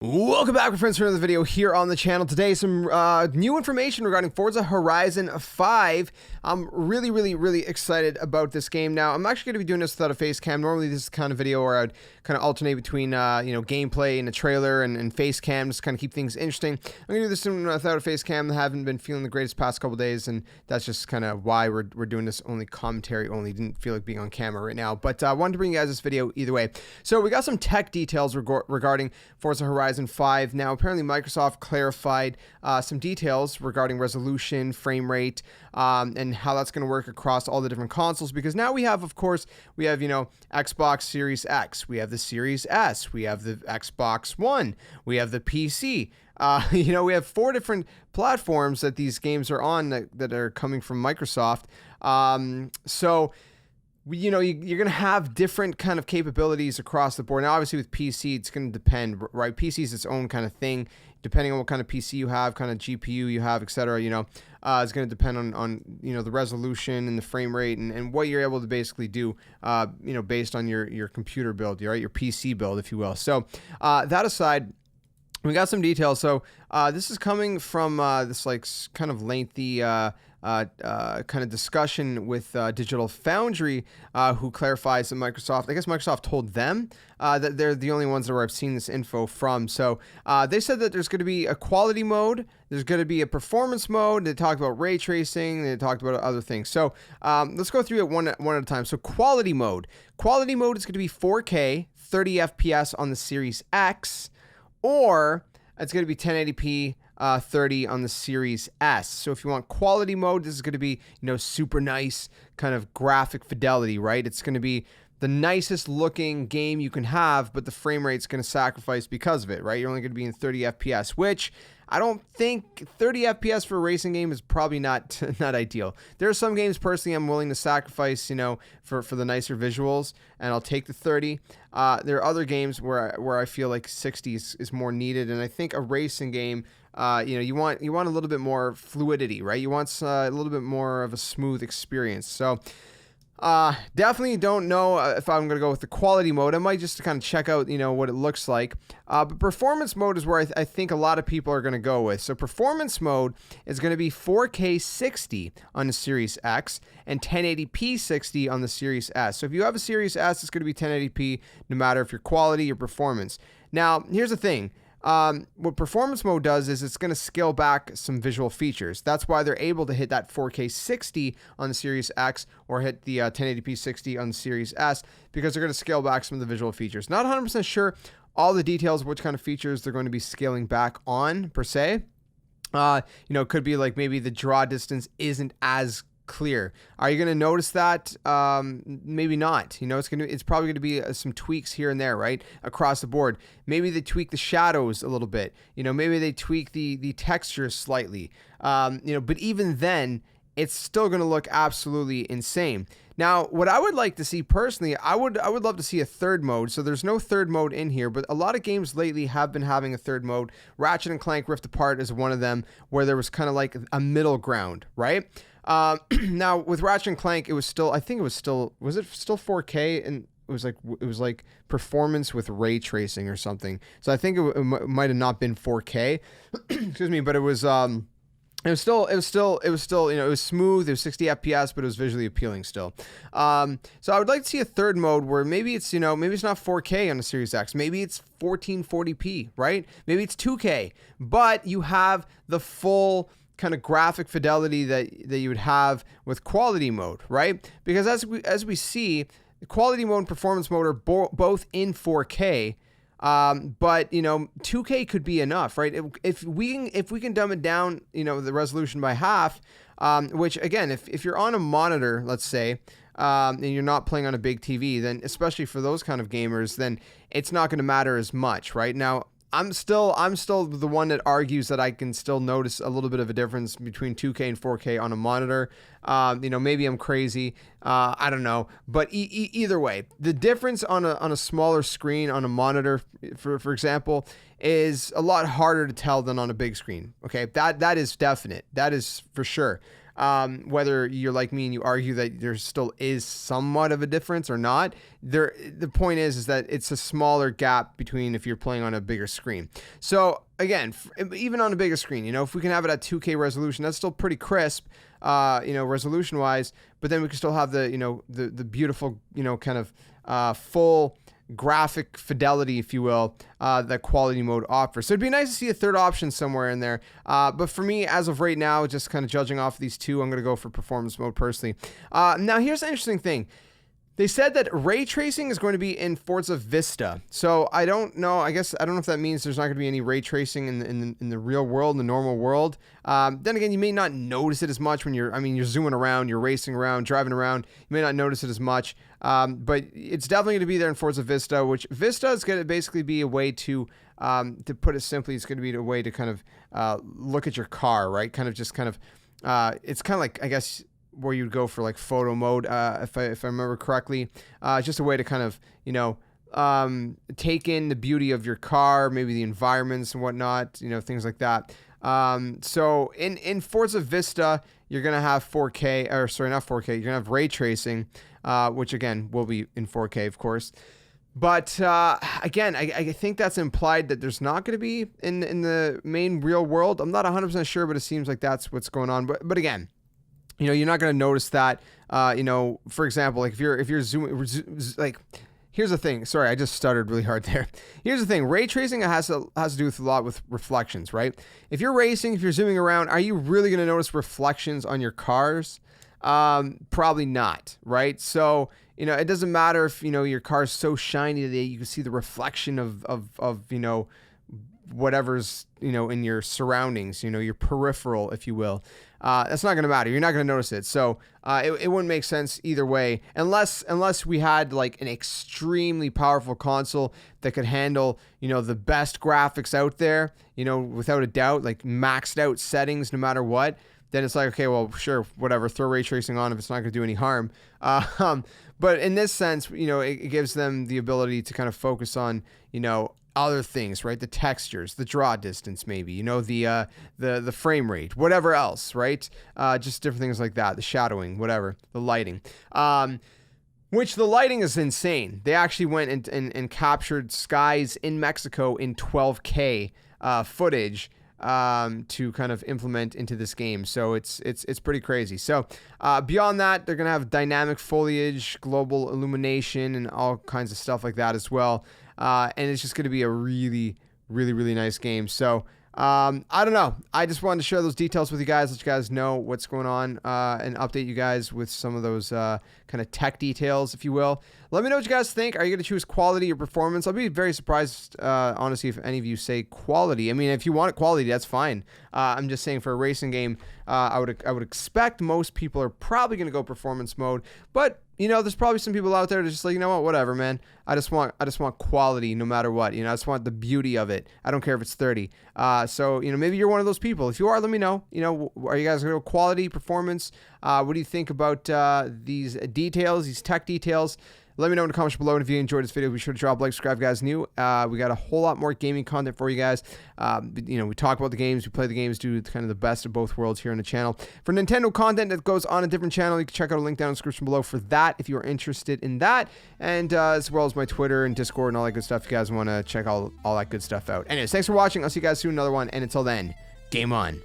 Welcome back, my friends, for another video here on the channel. Today, some new information regarding Forza Horizon 5. I'm really excited about this game. Now, I'm actually going to be doing this without a face cam. Normally, this is the kind of video where I'd kind of alternate between, gameplay and a trailer and face cam, just kind of keep things interesting. I'm going to do this without a face cam. I haven't been feeling the greatest past couple days, and that's just kind of why we're doing this only commentary only. Didn't feel like being on camera right now, but I wanted to bring you guys this video either way. So we got some tech details regarding Forza Horizon 5. Now, apparently Microsoft clarified some details regarding resolution, frame rate, and how that's going to work across all the different consoles, because now we have, of course, Xbox Series X, we have the Series S, we have the Xbox One, we have the PC. We have 4 different platforms that these games are on that are coming from Microsoft. You're going to have different kind of capabilities across the board. Now, obviously, with PC, it's going to depend, right? PC is its own kind of thing, depending on what kind of PC you have, kind of GPU you have, etc. It's going to depend on the resolution and the frame rate and what you're able to basically do, based on your computer build, right? Your PC build, if you will. So that aside, we got some details. So this is coming from this kind of lengthy kind of discussion with Digital Foundry, who clarifies that Microsoft told them that they're the only ones where I've seen this info from. So they said that there's going to be a quality mode, there's going to be a performance mode, they talked about ray tracing, they talked about other things. So let's go through it one at a time. So quality mode is going to be 4K 30 FPS on the Series X, or it's going to be 1080p 30 on the Series S. So if you want quality mode, this is going to be, super nice kind of graphic fidelity, right? It's going to be the nicest looking game you can have, but the frame rate's going to sacrifice because of it, right? You're only going to be in 30 FPS, which I don't think 30 FPS for a racing game is probably not ideal. There are some games personally I'm willing to sacrifice, for the nicer visuals, and I'll take the 30. There are other games where I feel like 60 is more needed, and I think a racing game, you want a little bit more fluidity, right? You want a little bit more of a smooth experience. So definitely don't know if I'm going to go with the quality mode. I might just kind of check out, what it looks like. But performance mode is where I think a lot of people are going to go with. So performance mode is going to be 4K 60 on the Series X and 1080p 60 on the Series S. So if you have a Series S, it's going to be 1080p no matter if your quality or performance. Now, here's the thing. What performance mode does is it's going to scale back some visual features. That's why they're able to hit that 4K 60 on the Series X or hit the 1080p 60 on the Series S, because they're going to scale back some of the visual features. Not 100% sure all the details of which kind of features they're going to be scaling back on per se. It could be like maybe the draw distance isn't as clear. Are you going to notice that? Maybe not. It's probably going to be some tweaks here and there, right, across the board. Maybe they tweak the shadows a little bit. Maybe they tweak the textures slightly. But even then, it's still going to look absolutely insane. Now, what I would like to see personally, I would love to see a third mode. So there's no third mode in here, but a lot of games lately have been having a third mode. Ratchet & Clank Rift Apart is one of them, where there was kind of like a middle ground, right? Now with Ratchet & Clank, was it still 4K? And it was like performance with ray tracing or something. So I think it might have not been 4K. Excuse me, but it was still, it was smooth. It was 60 FPS, but it was visually appealing still. So I would like to see a third mode where maybe it's, maybe it's not 4K on the Series X. Maybe it's 1440p, right? Maybe it's 2K, but you have the full kind of graphic fidelity that you would have with quality mode, right? Because as we see, quality mode and performance mode are both in 4K. But 2K could be enough, right? If we can dumb it down, the resolution by half, which again, if you're on a monitor, let's say, and you're not playing on a big TV, then especially for those kind of gamers, then it's not going to matter as much, right? Now, I'm still the one that argues that I can still notice a little bit of a difference between 2K and 4K on a monitor. Maybe I'm crazy. I don't know. But either way, the difference on a smaller screen on a monitor, for example, is a lot harder to tell than on a big screen. Okay, that is definite. That is for sure. Whether you're like me and you argue that there still is somewhat of a difference or not, the point is that it's a smaller gap between if you're playing on a bigger screen. So again, even on a bigger screen, if we can have it at 2K resolution, that's still pretty crisp, resolution wise, but then we can still have the beautiful, kind of full graphic fidelity, if you will, that quality mode offers. So it'd be nice to see a third option somewhere in there. But for me, as of right now, just kind of judging off of these two, I'm going to go for performance mode personally. Now, here's the interesting thing. They said that ray tracing is going to be in Forza Vista. So I don't know. I guess I don't know if that means there's not going to be any ray tracing in the real world, in the normal world. Then again, you may not notice it as much when you're zooming around, you're racing around, driving around. You may not notice it as much. But it's definitely going to be there in Forza Vista, which Vista is going to basically be a way to put it simply, it's going to be a way to kind of look at your car, right? It's kind of like, I guess, where you'd go for like photo mode, if I remember correctly. Just a way to kind of, take in the beauty of your car, maybe the environments and whatnot, things like that. So in Forza Vista, you're going to have 4K, or sorry, not 4K, you're going to have ray tracing, which again will be in 4K, of course. But again, I think that's implied that there's not going to be in the main real world. I'm not 100% sure, but it seems like that's what's going on. But again, you're not going to notice that, for example, like if you're zooming, like, here's the thing. Sorry, I just stuttered really hard there. Here's the thing. Ray tracing has to do with a lot with reflections, right? If you're racing, if you're zooming around, are you really going to notice reflections on your cars? Probably not, right? So, it doesn't matter if, your car's so shiny that you can see the reflection of whatever's, in your surroundings, your peripheral, if you will. That's not going to matter. You're not going to notice it. So it wouldn't make sense either way, unless we had like an extremely powerful console that could handle, the best graphics out there, without a doubt, like maxed out settings no matter what. Then it's like, okay, well, sure, whatever, throw ray tracing on if it's not going to do any harm. But in this sense, it gives them the ability to kind of focus on, other things, right? The textures, the draw distance, maybe, the frame rate, whatever else, right? Just different things like that, the shadowing, whatever, the lighting. Which the lighting is insane. They actually went and captured skies in Mexico in 12K footage to kind of implement into this game. So it's pretty crazy. So beyond that, they're gonna have dynamic foliage, global illumination, and all kinds of stuff like that as well. And it's just gonna be a really, really, really nice game. So I don't know. I just wanted to share those details with you guys, let you guys know what's going on, and update you guys with some of those kind of tech details, if you will. Let me know what you guys think. Are you going to choose quality or performance? I'll be very surprised, honestly, if any of you say quality. I mean, if you want quality, that's fine. I'm just saying for a racing game, I would expect most people are probably going to go performance mode, but there's probably some people out there that are just like, what, whatever, man. I just want quality no matter what. I just want the beauty of it. I don't care if it's 30. So, maybe you're one of those people. If you are, let me know. Are you guys going to go quality, performance? What do you think about these details, these tech details? Let me know in the comments below, and if you enjoyed this video, be sure to drop a like, subscribe, guys. New, we got a whole lot more gaming content for you guys. We talk about the games, we play the games, do kind of the best of both worlds here on the channel. For Nintendo content that goes on a different channel, you can check out a link down in the description below for that if you are interested in that, and as well as my Twitter and Discord and all that good stuff. If you guys want to check all that good stuff out. Anyways, thanks for watching. I'll see you guys soon, another one, and until then, game on.